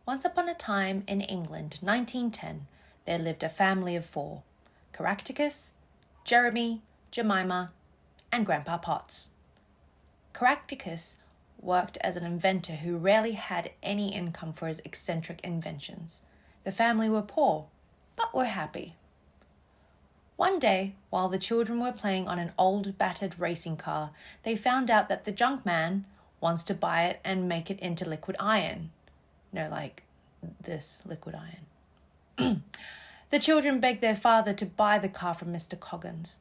Once upon a time in England, 1910, there lived a family of 4, Caractacus, Jeremy, Jemima, and Grandpa Potts. Caractacus worked as an inventor who rarely had any income for his eccentric inventions. The family were poor, but were happy. One day, while the children were playing on an old battered racing car, they found out that the junk man wants to buy it and make it into liquid iron. No, like this liquid iron. The children begged their father to buy the car from Mr. Coggins.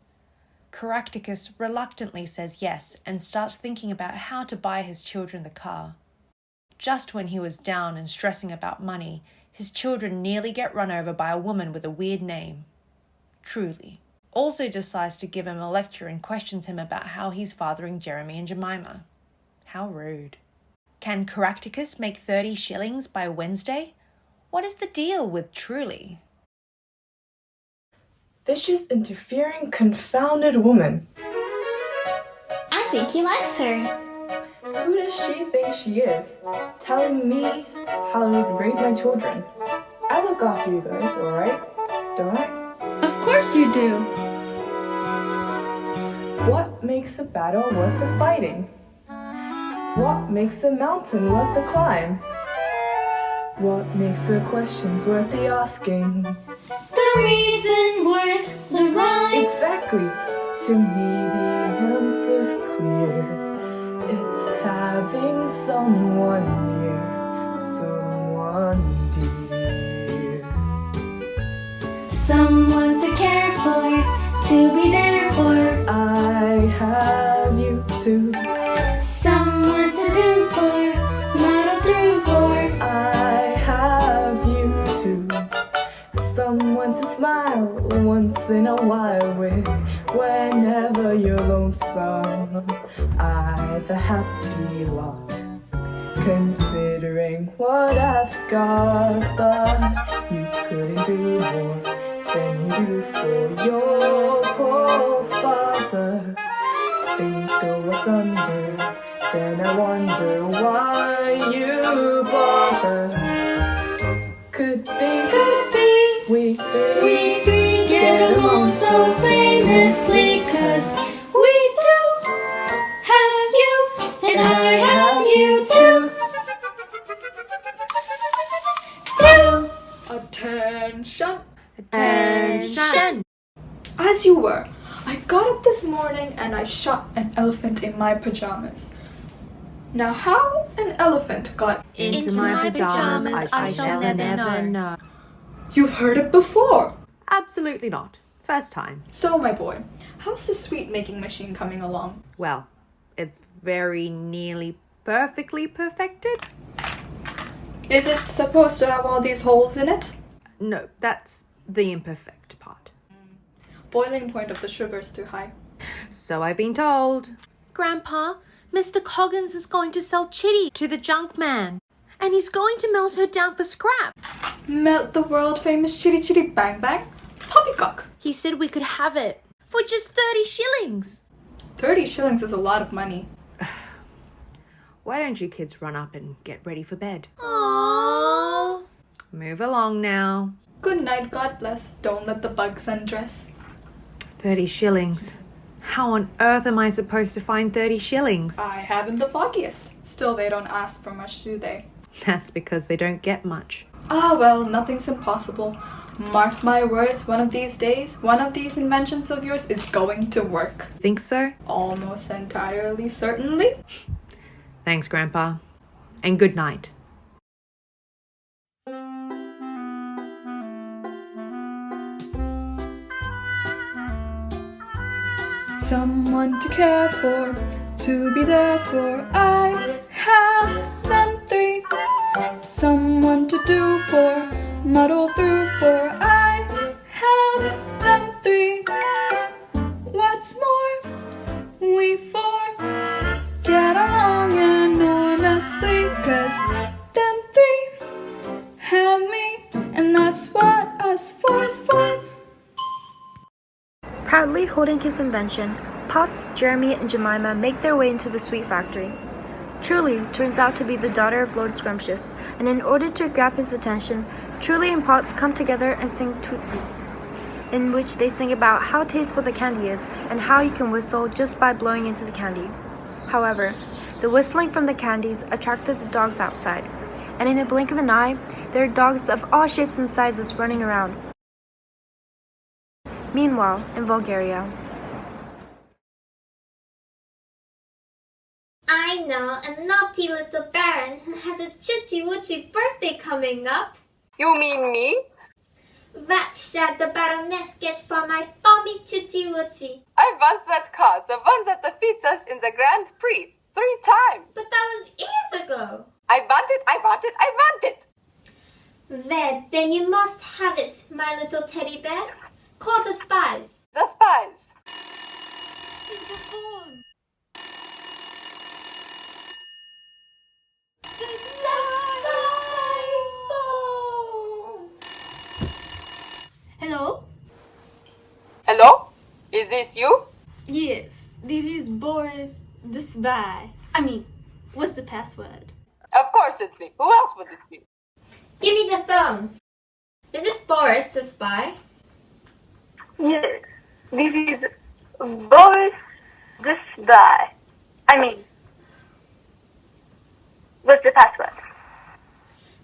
Caractacus reluctantly says yes and starts thinking about how to buy his children the car. Just when he was down and stressing about money, his children nearly get run over by a woman with a weird name. Truly. Also decides to give him a lecture and questions him about how he's fathering Jeremy and Jemima. How rude. Can Caractacus make 30 shillings by Wednesday? What is the deal with Truly? Vicious, interfering, confounded woman. I think he likes her. Who does she think she is? Telling me how to raise my children. I look after you guys, alright? Don't I? Of course you do. What makes a battle worth the fighting? What makes a mountain worth the climb? What makes the questions worth the asking? The reason worth the rhyme. Exactly. To me the answer's clear. It's having someone near, someone dear. Someone to care for, to be there for. I have you too. Someone to do for, muddle through for. I have you too. Someone to smile once in a while with. Whenever you're lonesome, I've a happy lot. Considering what I've got, but you couldn't do more than you do for your poor father. Things go asunder, then I wonder why you bother. Could be, we three get along so famously, 'cause we do have you, and I have you too. Attention! Attention! As you were, I got up this morning and I shot an elephant in my pajamas. Now how an elephant got Into my pajamas, I shall never know. You've heard it before! Absolutely not. First time. So my boy, how's the sweet making machine coming along? Well, it's very nearly perfectly perfected. Is it supposed to have all these holes in it? No, that's the imperfect part. Boiling point of the sugar's too high. So I've been told. Grandpa, Mr. Coggins is going to sell Chitty to the junk man. And he's going to melt her down for scrap. Melt the world famous Chitty Chitty Bang Bang? Poppycock! He said we could have it for just 30 shillings. 30 shillings is a lot of money. Why don't you kids run up and get ready for bed? Aww. Move along now. Good night, God bless. Don't let the bugs undress. 30 shillings. How on earth am I supposed to find 30 shillings? I haven't the foggiest. Still, they don't ask for much, do they? That's because they don't get much. Ah, well, nothing's impossible. Mark my words, one of these days, one of these inventions of yours is going to work. Think so? Almost entirely certainly. Thanks, Grandpa. And good night. Someone to care for, to be there for. I have them 3. Someone to do for, muddle through for. I have them 3. What's more, we 4 get along enormously, 'cause them 3 have me, and that's what us 4 is for. Proudly holding his invention, Potts, Jeremy, and Jemima make their way into the sweet factory. Truly turns out to be the daughter of Lord Scrumptious, and in order to grab his attention, Truly and Potts come together and sing Toot Toots, in which they sing about how tasteful the candy is and how you can whistle just by blowing into the candy. However, the whistling from the candies attracted the dogs outside, and in a blink of an eye, there are dogs of all shapes and sizes running around. Meanwhile, in Bulgaria, I know a naughty little baron who has a choochie-woochie birthday coming up. You mean me? What shall the baroness get for my Bobby choochie-woochie? I want that car, the one that defeats us in the Grand Prix 3 times. But that was years ago. I want it, I want it, I want it. Well, then you must have it, my little teddy bear. Call the spies. The spies. Hello? Hello? Is this you? Yes, this is Boris the spy. What's the password? Of course it's me. Who else would it be? Give me the phone. Is this Boris the spy? yes, this is Boris the spy. What's the password?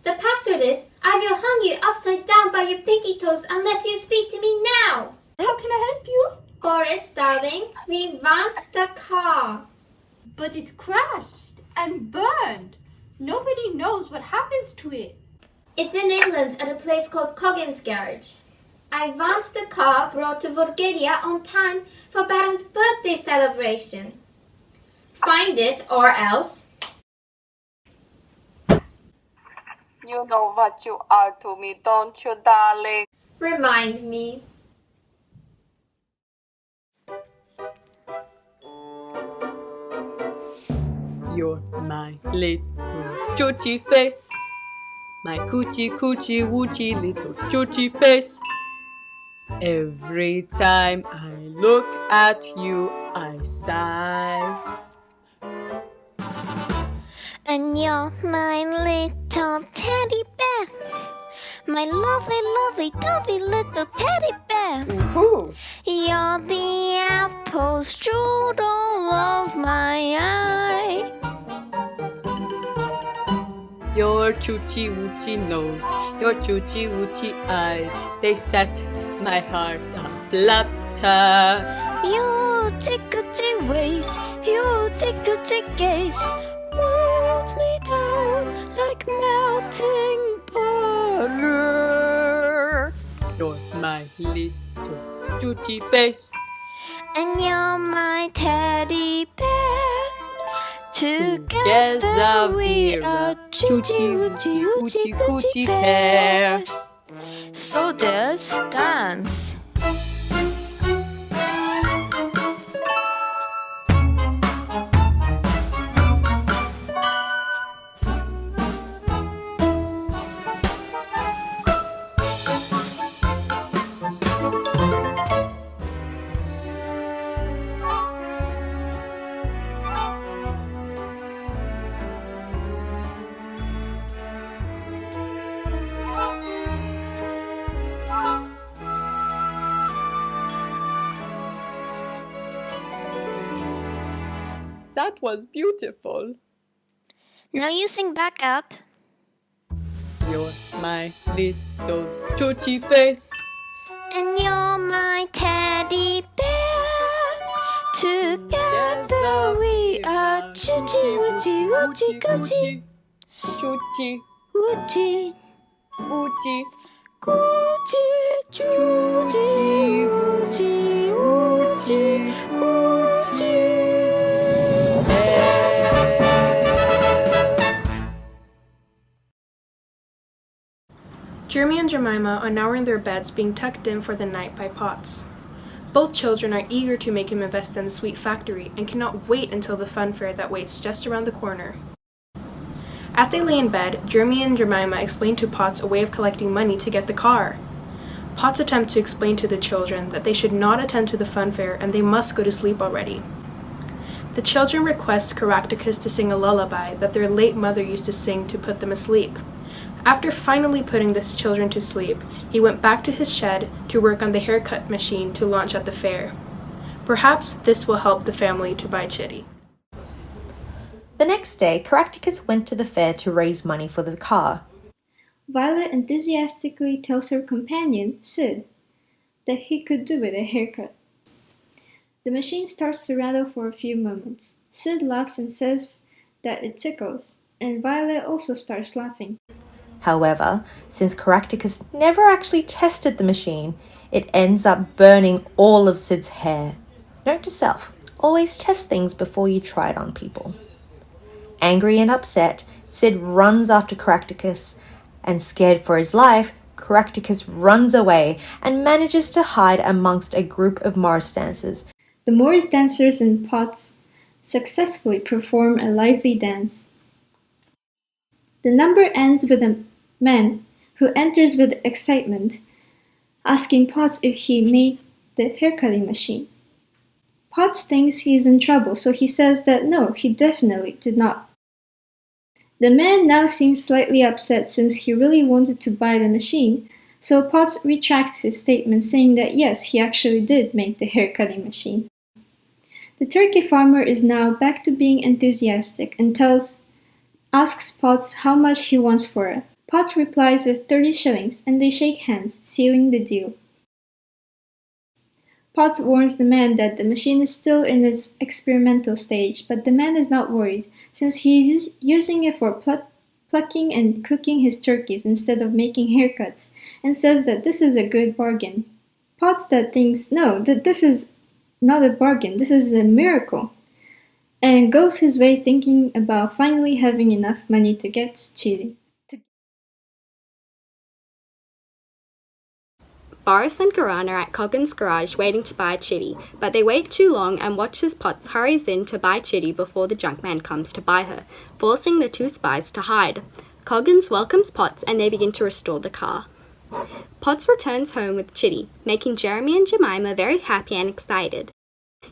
The password is, I will hang you upside down by your pinky toes unless you speak to me now. How can I help you? Boris, darling, we want the car. But it crashed and burned. Nobody knows what happened to it. It's in England at a place called Coggin's Garage. I want the car brought to Vulgaria on time for Baron's birthday celebration. Find it or else. You know what you are to me, don't you, darling? Remind me. You're my little choochie face, my coochie coochie woochie little choochie face. Every time I look at you, I sigh. And you're my little teddy bear, my lovely, lovely, dovey little teddy bear. Woohoo! You're the apple strudel of my eye. Your choochie woochie nose, your choochie woochie eyes, they set my heart aflutter. Your tickety ways, your tickety gaze, molds me down like melting butter. You're my little choochie face. And you're my teddy bear. Together we're a choochie woochie woochie coochie pair. So just dance. That was beautiful. Now you sing back up. You're my little choochie face. And you're my teddy bear. Together we are choochie woochie woochie coochie. Choochie Woochie woochie coochie choochie woochie woochie woochie. Jeremy and Jemima are now in their beds being tucked in for the night by Potts. Both children are eager to make him invest in the sweet factory and cannot wait until the fun fair that waits just around the corner. As they lay in bed, Jeremy and Jemima explain to Potts a way of collecting money to get the car. Potts attempts to explain to the children that they should not attend to the fun fair and they must go to sleep already. The children request Caractacus to sing a lullaby that their late mother used to sing to put them asleep. After finally putting the children to sleep, he went back to his shed to work on the haircut machine to launch at the fair. Perhaps this will help the family to buy Chitty. The next day, Caractacus went to the fair to raise money for the car. Violet enthusiastically tells her companion, Sid, that he could do with a haircut. The machine starts to rattle for a few moments. Sid laughs and says that it tickles, and Violet also starts laughing. However, since Caractacus never actually tested the machine, it ends up burning all of Sid's hair. Note to self, always test things before you try it on people. Angry and upset, Sid runs after Caractacus, and scared for his life, Caractacus runs away and manages to hide amongst a group of Morris dancers. The Morris dancers and Potts successfully perform a lively dance. The number ends with a man who enters with excitement, asking Potts if he made the haircutting machine. Potts thinks he is in trouble, so he says that no, he definitely did not. The man now seems slightly upset since he really wanted to buy the machine, so Potts retracts his statement saying that yes, he actually did make the haircutting machine. The turkey farmer is now back to being enthusiastic and asks Potts how much he wants for it. Potts replies with 30 shillings and they shake hands, sealing the deal. Potts warns the man that the machine is still in its experimental stage, but the man is not worried since he is using it for plucking and cooking his turkeys instead of making haircuts, and says that this is a good bargain. Potts thinks no, that this is not a bargain, this is a miracle, and goes his way thinking about finally having enough money to get Chitty. Boris and Garan are at Coggin's garage waiting to buy Chitty, but they wait too long and watch as Potts hurries in to buy Chitty before the junkman comes to buy her, forcing the two spies to hide. Coggins welcomes Potts and they begin to restore the car. Potts returns home with Chitty, making Jeremy and Jemima very happy and excited.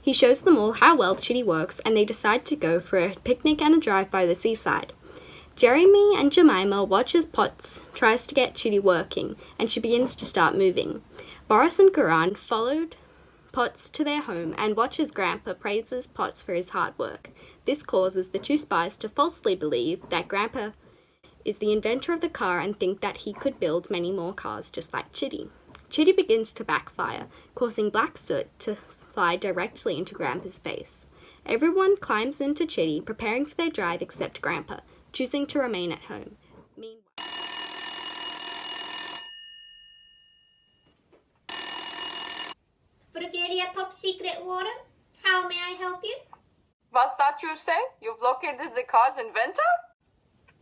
He shows them all how well Chitty works and they decide to go for a picnic and a drive by the seaside. Jeremy and Jemima watch as Potts tries to get Chitty working, and she begins to start moving. Boris and Garan followed Potts to their home and watch as Grandpa praises Potts for his hard work. This causes the two spies to falsely believe that Grandpa is the inventor of the car and think that he could build many more cars just like Chitty. Chitty begins to backfire, causing black soot to fly directly into Grandpa's face. Everyone climbs into Chitty, preparing for their drive except Grandpa, choosing to remain at home. Bulgaria top secret warden, how may I help you? What's that you say? You've located the car's inventor?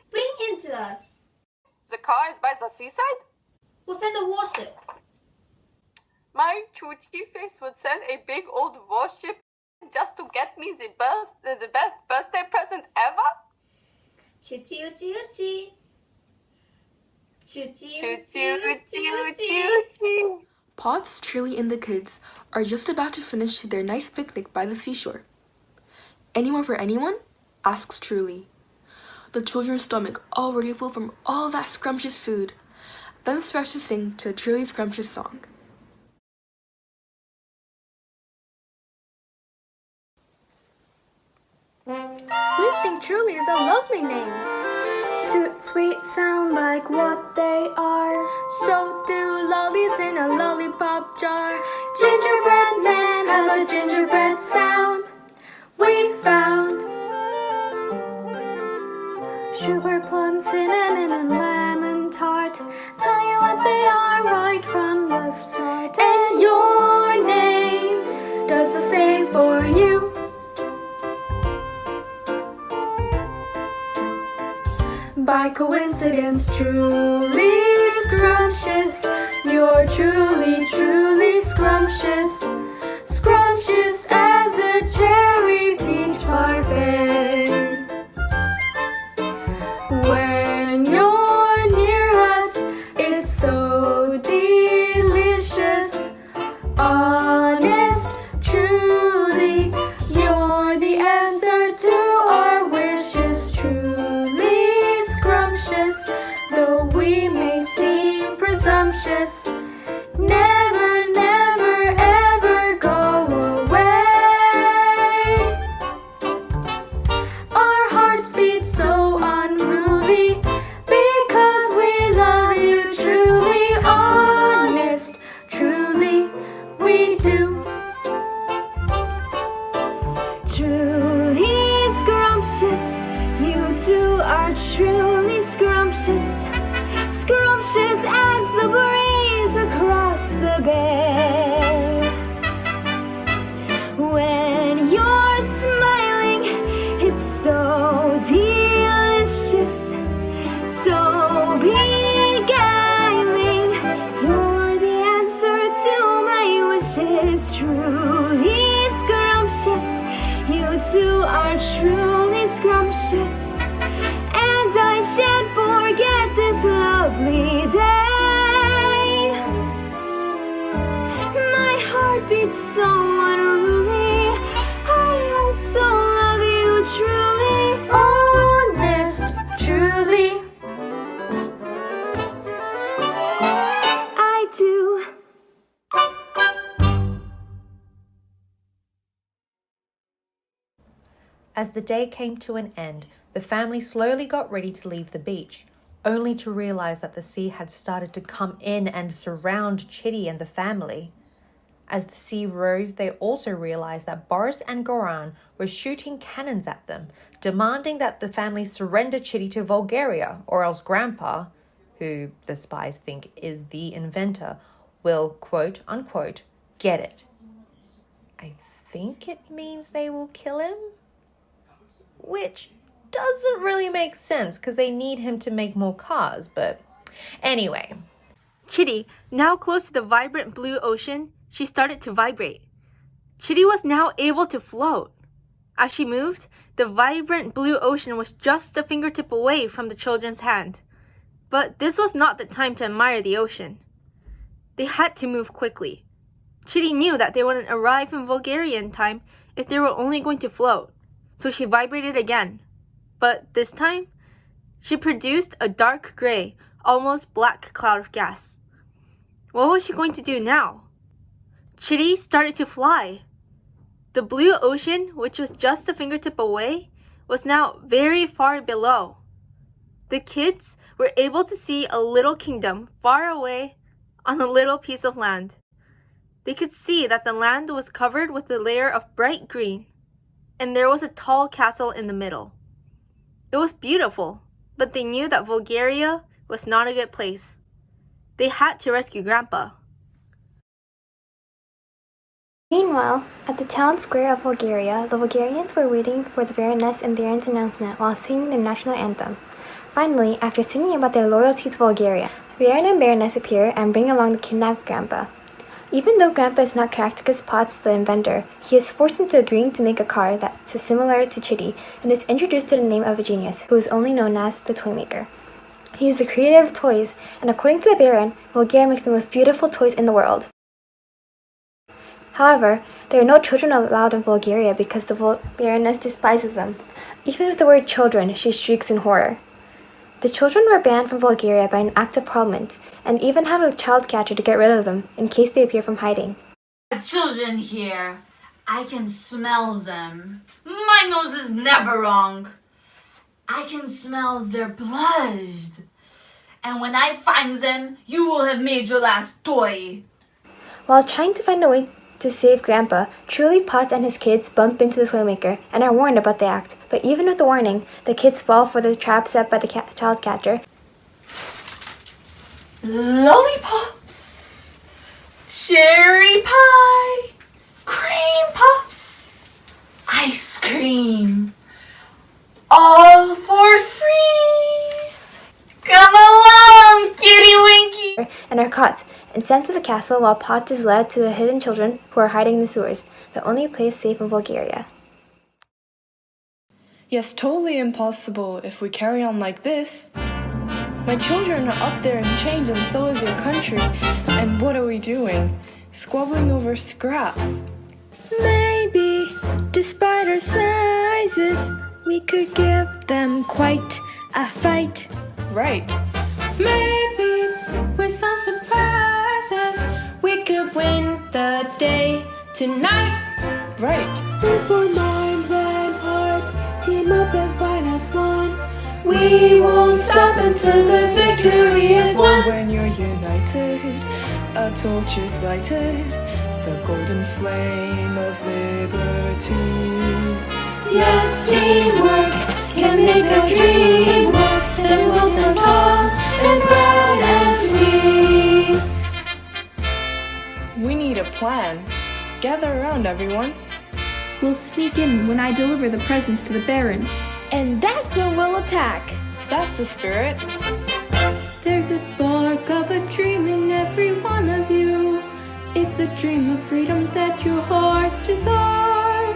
Bring him to us. The car is by the seaside? We'll send a warship. My Chuchi face would send a big old warship just to get me the best birthday present ever? Chuchi uchi uchi. Chuchi uchi uchi. Potts, Trilly, and the kids are just about to finish their nice picnic by the seashore. Any more for anyone? Asks Truly. The children's stomach already full from all that scrumptious food. Then starts to sing to Truly's scrumptious song. We think Truly is a lovely name. Toot sweet sound like what they are. So do lollies in a lollipop jar. Gingerbread man has a gingerbread sound. We found sugar plum, cinnamon, and lemon tart. Tell you what they are right from the start. And your name does the same for you. By coincidence, truly scrumptious. You're truly, truly scrumptious. Scrumptious as a cherry peach parfait. When you're near us, it's so delicious. Honest, truly, you're the answer to our wishes, truly scrumptious, though we may seem presumptuous. Never, never, ever go away. Our hearts beat so unruly because we love you truly, honest, truly we do. Truly scrumptious, you two are truly scrumptious, scrumptious as the breeze across the bay. When you're smiling, it's so delicious, so beguiling. You're the answer to my wishes, truly scrumptious. You two are truly scrumptious, and I shan't forget this lovely day. My heart beats so unruly, I also love you truly, honest, truly I do. As the day came to an end, the family slowly got ready to leave the beach, only to realize that the sea had started to come in and surround Chitty and the family. As the sea rose, they also realized that Boris and Goran were shooting cannons at them, demanding that the family surrender Chitty to Vulgaria, or else Grandpa, who the spies think is the inventor, will, quote unquote, get it. I think it means they will kill him? Which doesn't really make sense because they need him to make more cars, but anyway. Chitty, now close to the vibrant blue ocean, she started to vibrate. Chitty was now able to float. As she moved, the vibrant blue ocean was just a fingertip away from the children's hand. But this was not the time to admire the ocean. They had to move quickly. Chitty knew that they wouldn't arrive in Bulgaria in time if they were only going to float, so she vibrated again. But this time, she produced a dark gray, almost black cloud of gas. What was she going to do now? Chitty started to fly. The blue ocean, which was just a fingertip away, was now very far below. The kids were able to see a little kingdom far away on a little piece of land. They could see that the land was covered with a layer of bright green, and there was a tall castle in the middle. It was beautiful, but they knew that Vulgaria was not a good place. They had to rescue Grandpa. Meanwhile, at the town square of Bulgaria, the Bulgarians were waiting for the Baroness and Baron's announcement while singing their national anthem. Finally, after singing about their loyalty to Bulgaria, Baron and Baroness appear and bring along the kidnapped Grandpa. Even though Grandpa is not Caractacus Potts, the inventor, he is forced into agreeing to make a car that's similar to Chitty and is introduced to the name of a genius who is only known as the Toymaker. He is the creator of toys, and according to the Baron, Bulgaria makes the most beautiful toys in the world. However, there are no children allowed in Bulgaria because the Baroness despises them. Even with the word children, she shrieks in horror. The children were banned from Bulgaria by an act of parliament, and even have a child catcher to get rid of them in case they appear from hiding. Children here, I can smell them. My nose is never wrong. I can smell their blood. And when I find them, you will have made your last toy. While trying to find a way to save Grandpa, Truly Potts and his kids bump into the Toymaker and are warned about the act. But even with the warning, the kids fall for the trap set by the child catcher. Lollipops, cherry pie, cream puffs, ice cream, all for free. Come along, Kitty Winky! And are caught and sent to the castle while Potts is led to the hidden children who are hiding in the sewers, the only place safe in Bulgaria. Yes, totally impossible if we carry on like this. My children are up there in chains and so is your country. And what are we doing? Squabbling over scraps. Maybe Despite our sizes, we could give them quite a fight. Right. Maybe with some surprises, we could win the day tonight. Right. With our minds and hearts, team up and fight as one. We won't stop until the victory is won. When you're united, a torch is lighted, the golden flame of liberty. Yes, teamwork can make a dream work. Then we'll stand tall and proud and free. We need a plan. Gather around, everyone. We'll sneak in when I deliver the presents to the Baron. And that's when we'll attack. That's the spirit. There's a spark of a dream in every one of you. It's a dream of freedom that your hearts desire.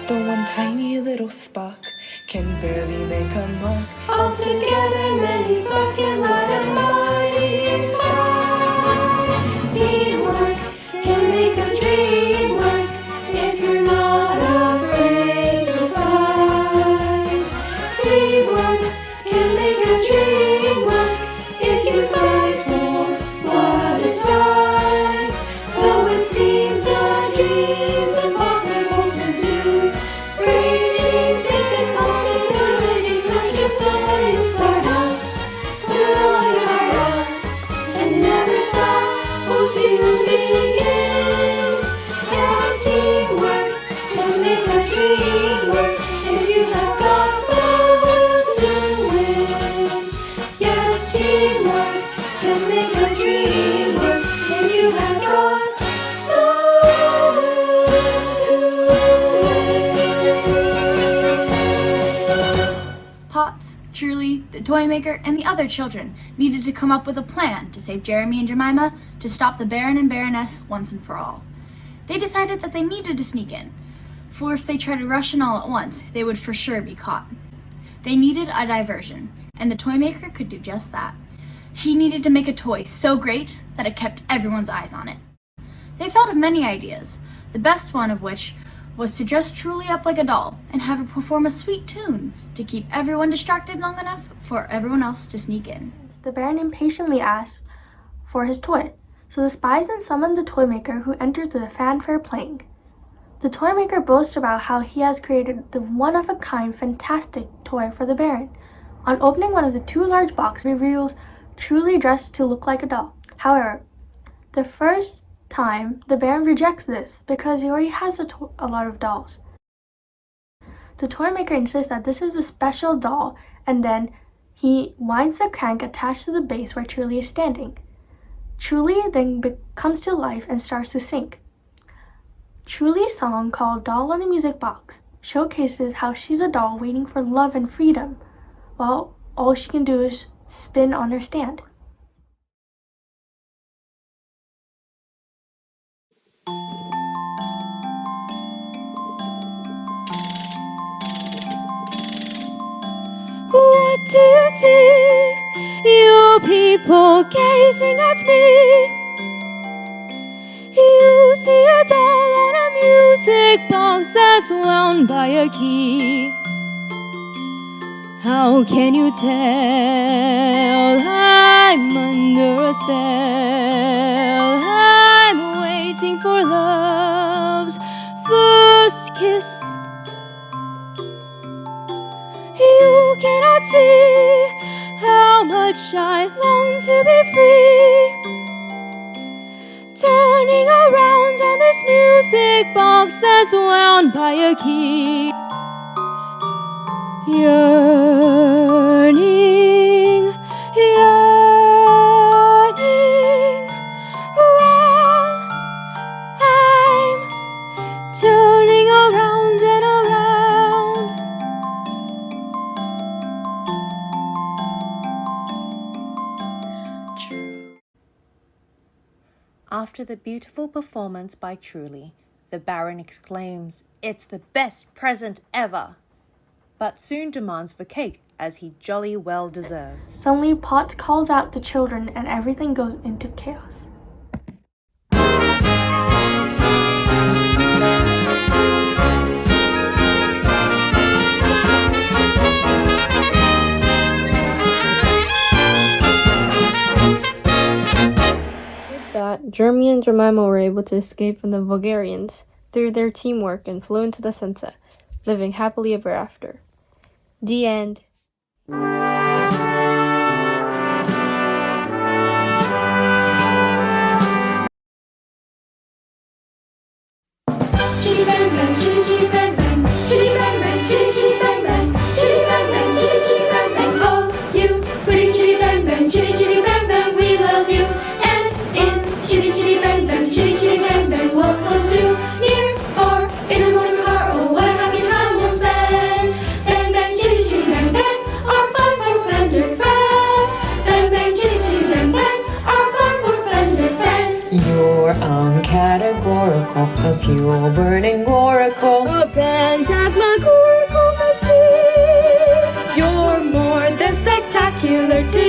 The one tiny little spark can barely make a mark. All together many sparks can light a mighty fire. Teamwork can make a dream work if you're not afraid to fight. Teamwork can make a dream work if you fight for what is right. Though it seems a dream's impossible to do, great things take possibilities. So when you start out, put all your heart out and never stop until you begin. Yes, teamwork can make a dream work if you have got the will to win. Yes, teamwork can make a dream work if you have got the will to win. Potts, Truly, the toy maker, and the other children needed to come up with a plan to save Jeremy and Jemima to stop the Baron and Baroness once and for all. They decided that they needed to sneak in, for if they tried to rush in all at once, they would for sure be caught. They needed a diversion, and the toy maker could do just that. He needed to make a toy so great that it kept everyone's eyes on it. They thought of many ideas, the best one of which was to dress Truly up like a doll and have her perform a sweet tune to keep everyone distracted long enough for everyone else to sneak in. The Baron impatiently asked for his toy, so the spies then summoned the toy maker, who entered with a fanfare playing. The toy maker boasts about how he has created the one-of-a-kind fantastic toy for the Baron. On opening one of the two large boxes, reveals Truly dressed to look like a doll. However, the first time, the Baron rejects this because he already has a lot of dolls. The toy maker insists that this is a special doll, and then he winds the crank attached to the base where Truly is standing. Truly then comes to life and starts to sing. Truly's song, called Doll on the Music Box, showcases how she's a doll waiting for love and freedom, while all she can do is spin on her stand. What do you see, you people gazing at me? You see a doll on a music box that's wound by a key. How can you tell? I'm under a spell. I'm waiting for love's first kiss. You cannot see how much I long to be free. Turning around on this music box that's wound by a key. Yearning, yearning, while I'm turning around and around. After the beautiful performance by Truly, the Baron exclaims, "It's the best present ever!" but soon demands for cake, as he jolly well deserves. Suddenly, Potts calls out the children and everything goes into chaos. Jemima were able to escape from the Bulgarians through their teamwork and flew into the sunset, living happily ever after. The end. Chitty bang bang, chitty chitty bang bang, chitty bang bang, chitty chitty bang bang, chitty bang bang, chitty chitty bang bang. Oh, you pretty chitty bang bang, chitty chitty bang bang, we love you. And in chitty chitty bang bang, chitty chitty bang bang, we'll flow too near or in a motor car. Oh, what a happy time we'll spend. Bang bang, chitty chitty bang bang, our five-four-fender friend. Bang bang, chitty chitty bang bang, our five-four-fender friend. You're uncategorical, a fuel-burning oracle, A phantasmagorical machine. You're more than spectacular to